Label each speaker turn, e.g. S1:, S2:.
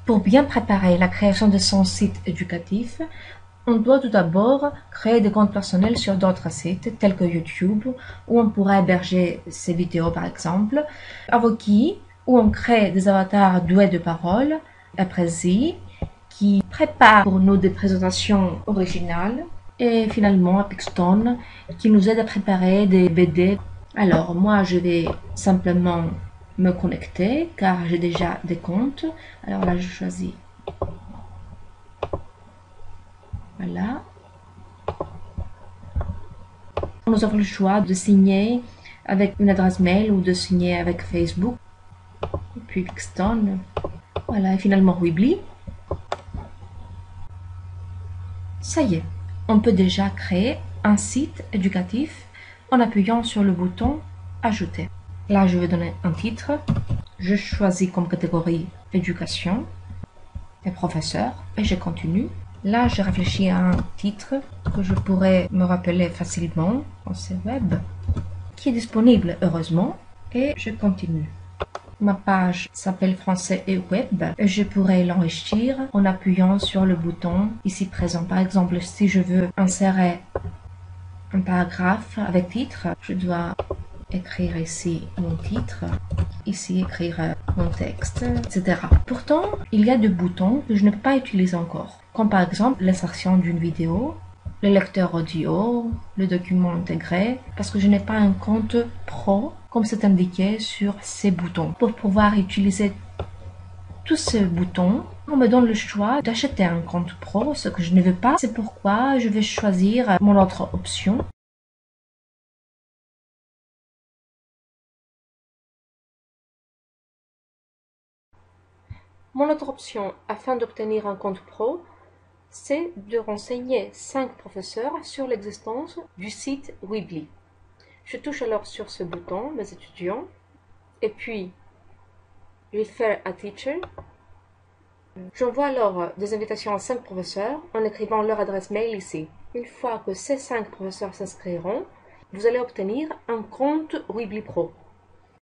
S1: Pour bien préparer la création de son site éducatif, on doit tout d'abord créer des comptes personnels sur d'autres sites tels que YouTube, où on pourra héberger ses vidéos par exemple, Avoki, où on crée des avatars doués de parole, Aprezi, qui prépare pour nous des présentations originales, et finalement Pixton, qui nous aide à préparer des BD. Alors moi je vais simplement me connecter car j'ai déjà des comptes. Alors là je choisis, voilà. Nous avons le choix de signer avec une adresse mail ou de signer avec Facebook. Et puis Pixton, voilà, et finalement Weebly. Ça y est, on peut déjà créer un site éducatif en appuyant sur le bouton Ajouter. Là, je vais donner un titre. Je choisis comme catégorie éducation et professeur et je continue. Là, je réfléchis à un titre que je pourrais me rappeler facilement, français web, qui est disponible heureusement, et je continue. Ma page s'appelle Français et Web et je pourrais l'enrichir en appuyant sur le bouton ici présent. Par exemple, si je veux insérer un paragraphe avec titre, je dois écrire ici mon titre, ici écrire mon texte, etc. Pourtant, il y a des boutons que je ne peux pas utiliser encore, comme par exemple l'insertion d'une vidéo, le lecteur audio, le document intégré, parce que je n'ai pas un compte pro comme c'est indiqué sur ces boutons. Pour pouvoir utiliser tous ces boutons, on me donne le choix d'acheter un compte pro, ce que je ne veux pas. C'est pourquoi je vais choisir mon autre option. Mon autre option, afin d'obtenir un compte pro, c'est de renseigner 5 professeurs sur l'existence du site Weebly. Je touche alors sur ce bouton, mes étudiants, et puis Refer a Teacher. J'envoie alors des invitations à 5 professeurs en écrivant leur adresse mail ici. Une fois que ces 5 professeurs s'inscriront, vous allez obtenir un compte Weebly Pro.